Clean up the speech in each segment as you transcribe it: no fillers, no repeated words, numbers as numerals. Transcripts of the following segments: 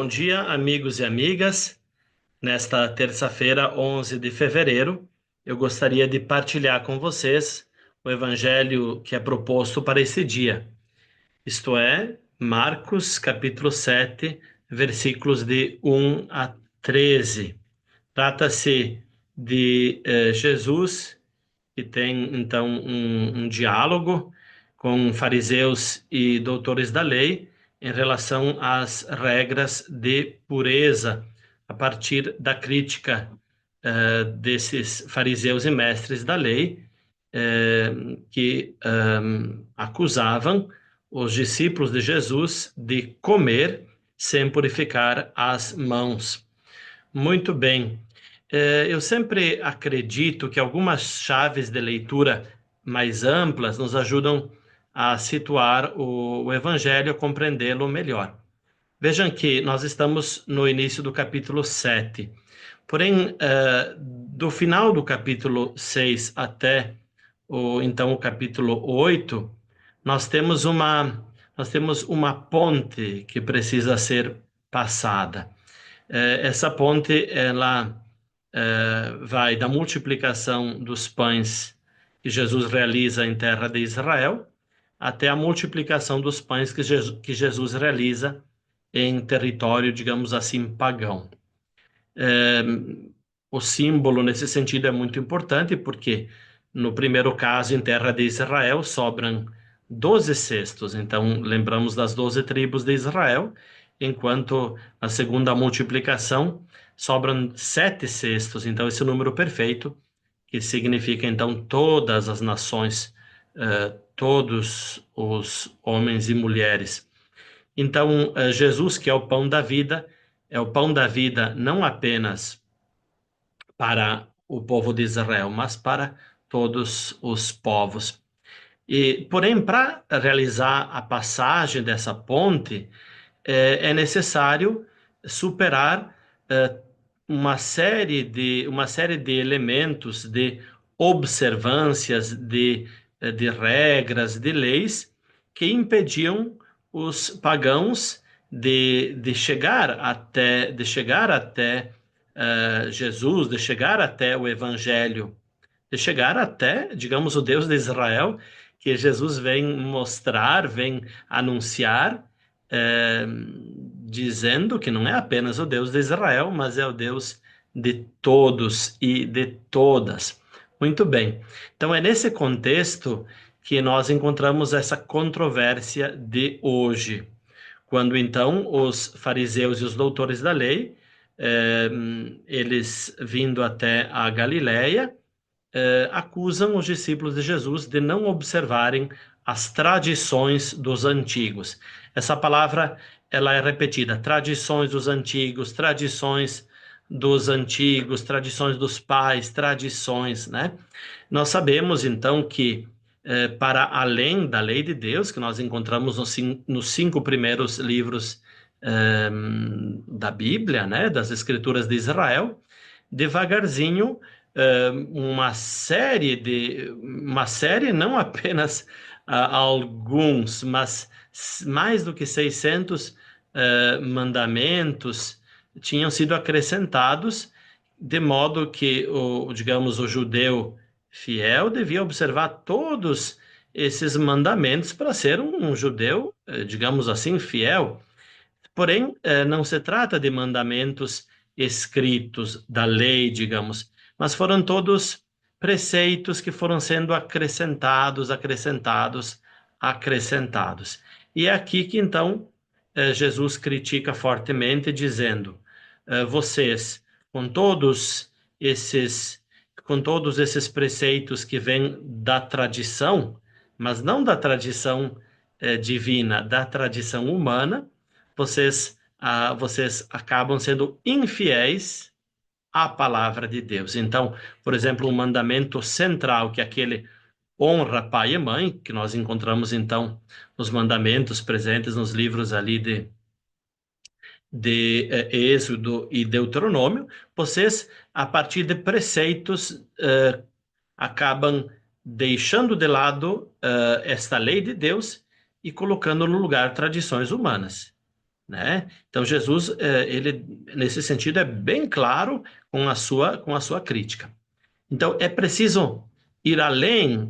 Bom dia, amigos e amigas. Nesta terça-feira, 11 de fevereiro, eu gostaria de partilhar com vocês o evangelho que é proposto para esse dia, isto é, Marcos, capítulo 7, versículos de 1 a 13. Trata-se de Jesus, que tem então um diálogo com fariseus e doutores da lei em relação às regras de pureza, a partir da crítica desses fariseus e mestres da lei, que acusavam os discípulos de Jesus de comer sem purificar as mãos. Muito bem. Eu sempre acredito que algumas chaves de leitura mais amplas nos ajudam a situar o Evangelho, a compreendê-lo melhor. Vejam que nós estamos no início do capítulo 7. Porém, do final do capítulo 6 até o capítulo 8, nós temos uma ponte que precisa ser passada. Essa ponte, ela vai da multiplicação dos pães que Jesus realiza em terra de Israel até a multiplicação dos pães que Jesus realiza em território, digamos assim, pagão. O símbolo nesse sentido é muito importante porque no primeiro caso, em terra de Israel, sobram 12 cestos. Então, lembramos das 12 tribos de Israel, enquanto na segunda multiplicação sobram 7 cestos. Então, esse número perfeito, que significa, então, todas as nações, todos os homens e mulheres. Então, Jesus, que é o pão da vida não apenas para o povo de Israel, mas para todos os povos. Porém, para realizar a passagem dessa ponte, é necessário superar uma série de elementos, de observâncias, de regras, de leis que impediam os pagãos de chegar até Jesus, de chegar até o Evangelho, de chegar até, digamos, o Deus de Israel, que Jesus vem mostrar, vem anunciar, dizendo que não é apenas o Deus de Israel, mas é o Deus de todos e de todas. Muito bem. Então é nesse contexto que nós encontramos essa controvérsia de hoje, quando então os fariseus e os doutores da lei, eles vindo até a Galileia, acusam os discípulos de Jesus de não observarem as tradições dos antigos. Essa palavra, ela é repetida: tradições dos antigos, tradições dos antigos, tradições dos pais, tradições, né? Nós sabemos então que para além da lei de Deus, que nós encontramos nos 5 primeiros livros da Bíblia, né, das Escrituras de Israel, devagarzinho, uma série, não apenas alguns, mas mais do que 600 mandamentos tinham sido acrescentados, de modo que digamos, o judeu fiel devia observar todos esses mandamentos para ser um judeu, digamos assim, fiel. Porém, não se trata de mandamentos escritos da lei, digamos, mas foram todos preceitos que foram sendo acrescentados, acrescentados, acrescentados. E é aqui que então Jesus critica fortemente, dizendo: vocês, com todos esses, com todos esses preceitos que vêm da tradição, mas não da tradição divina, da tradição humana, vocês acabam sendo infiéis à palavra de Deus. Então, por exemplo, um mandamento central, que é aquele honra pai e mãe, que nós encontramos então nos mandamentos presentes nos livros ali de Êxodo e Deuteronômio, vocês, a partir de preceitos, acabam deixando de lado esta lei de Deus e colocando no lugar tradições humanas. né? Então Jesus, ele nesse sentido é bem claro com a sua crítica. Então é preciso ir além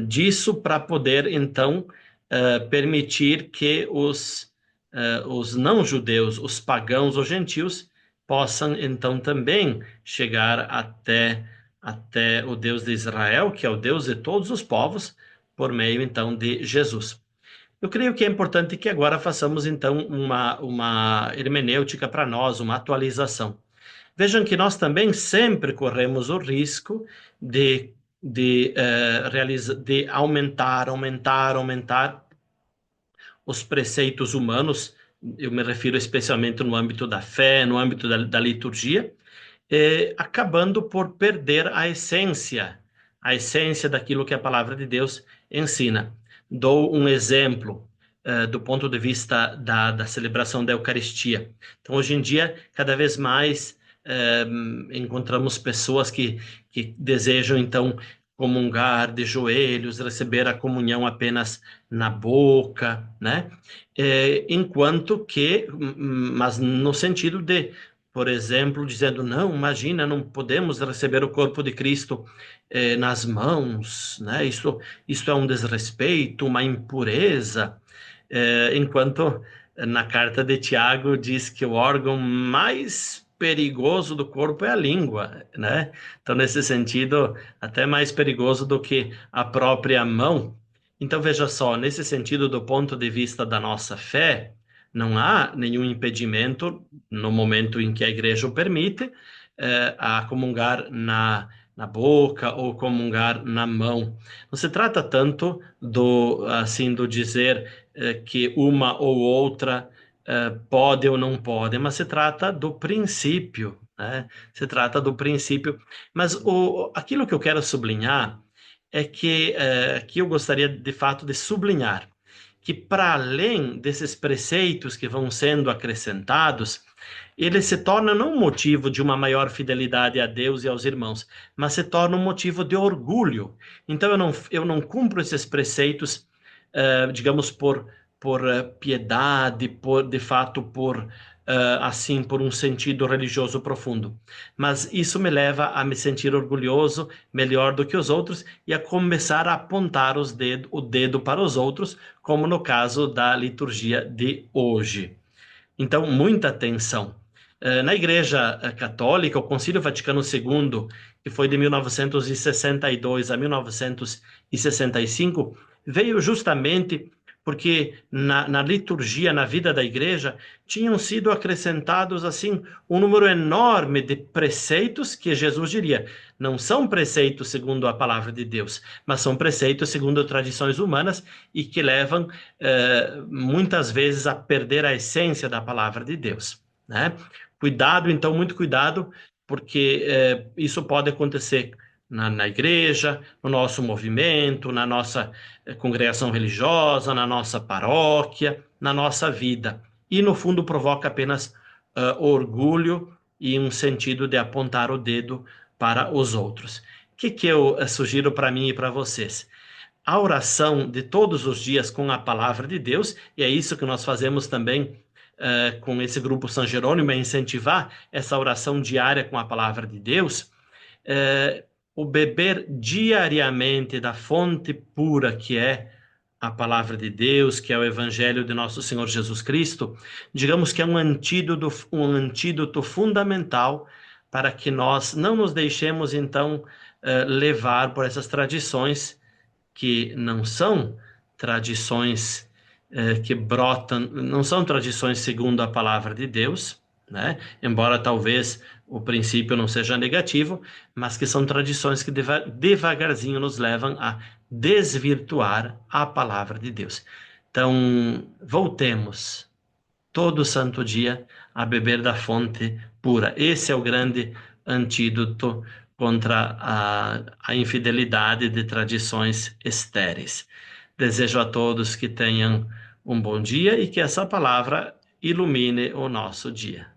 disso para poder então permitir que os não-judeus, os pagãos, os gentios possam então também chegar até o Deus de Israel, que é o Deus de todos os povos, por meio então de Jesus. Eu creio que é importante que agora façamos então uma hermenêutica para nós, uma atualização. Vejam que nós também sempre corremos o risco de aumentar os preceitos humanos. Eu me refiro especialmente no âmbito da fé, no âmbito da liturgia, acabando por perder a essência daquilo que a palavra de Deus ensina. Dou um exemplo do ponto de vista da celebração da Eucaristia. Então, hoje em dia, cada vez mais encontramos pessoas que desejam, então, comungar de joelhos, receber a comunhão apenas na boca, né? Enquanto que, mas no sentido de, por exemplo, dizendo, não, imagina, não podemos receber o corpo de Cristo nas mãos, né? Isso é um desrespeito, uma impureza, enquanto na carta de Tiago diz que o órgão mais perigoso do corpo é a língua, né? Então, nesse sentido, até mais perigoso do que a própria mão. Então, veja só, nesse sentido, do ponto de vista da nossa fé, não há nenhum impedimento, no momento em que a igreja o permite, a comungar na boca ou comungar na mão. Não se trata tanto do dizer que uma ou outra pode ou não pode, mas se trata do princípio, né? Se trata do princípio. Mas aquilo que eu quero sublinhar é que eu gostaria de fato de sublinhar que para além desses preceitos que vão sendo acrescentados, ele se torna não um motivo de uma maior fidelidade a Deus e aos irmãos, mas se torna um motivo de orgulho. Então eu não cumpro esses preceitos, digamos, por piedade, de fato, assim, por um sentido religioso profundo. Mas isso me leva a me sentir orgulhoso, melhor do que os outros, e a começar a apontar o dedo para os outros, como no caso da liturgia de hoje. Então, muita atenção. Na Igreja Católica, o Concílio Vaticano II, que foi de 1962 a 1965, veio justamente porque na liturgia, na vida da igreja, tinham sido acrescentados assim um número enorme de preceitos que Jesus diria, não são preceitos segundo a palavra de Deus, mas são preceitos segundo tradições humanas e que levam muitas vezes a perder a essência da palavra de Deus, né? Cuidado, então, muito cuidado, porque isso pode acontecer na igreja, no nosso movimento, na nossa congregação religiosa, na nossa paróquia, na nossa vida. E, no fundo, provoca apenas orgulho e um sentido de apontar o dedo para os outros. O que eu sugiro para mim e para vocês? A oração de todos os dias com a palavra de Deus, e é isso que nós fazemos também com esse grupo São Jerônimo, é incentivar essa oração diária com a palavra de Deus, o beber diariamente da fonte pura que é a palavra de Deus, que é o Evangelho de nosso Senhor Jesus Cristo, digamos que é um antídoto fundamental para que nós não nos deixemos, então, levar por essas tradições que não são tradições que brotam, não são tradições segundo a palavra de Deus, né? Embora talvez o princípio não seja negativo, mas que são tradições que devagarzinho nos levam a desvirtuar a palavra de Deus. Então, voltemos todo santo dia a beber da fonte pura. Esse é o grande antídoto contra a infidelidade de tradições estéreis. Desejo a todos que tenham um bom dia e que essa palavra ilumine o nosso dia.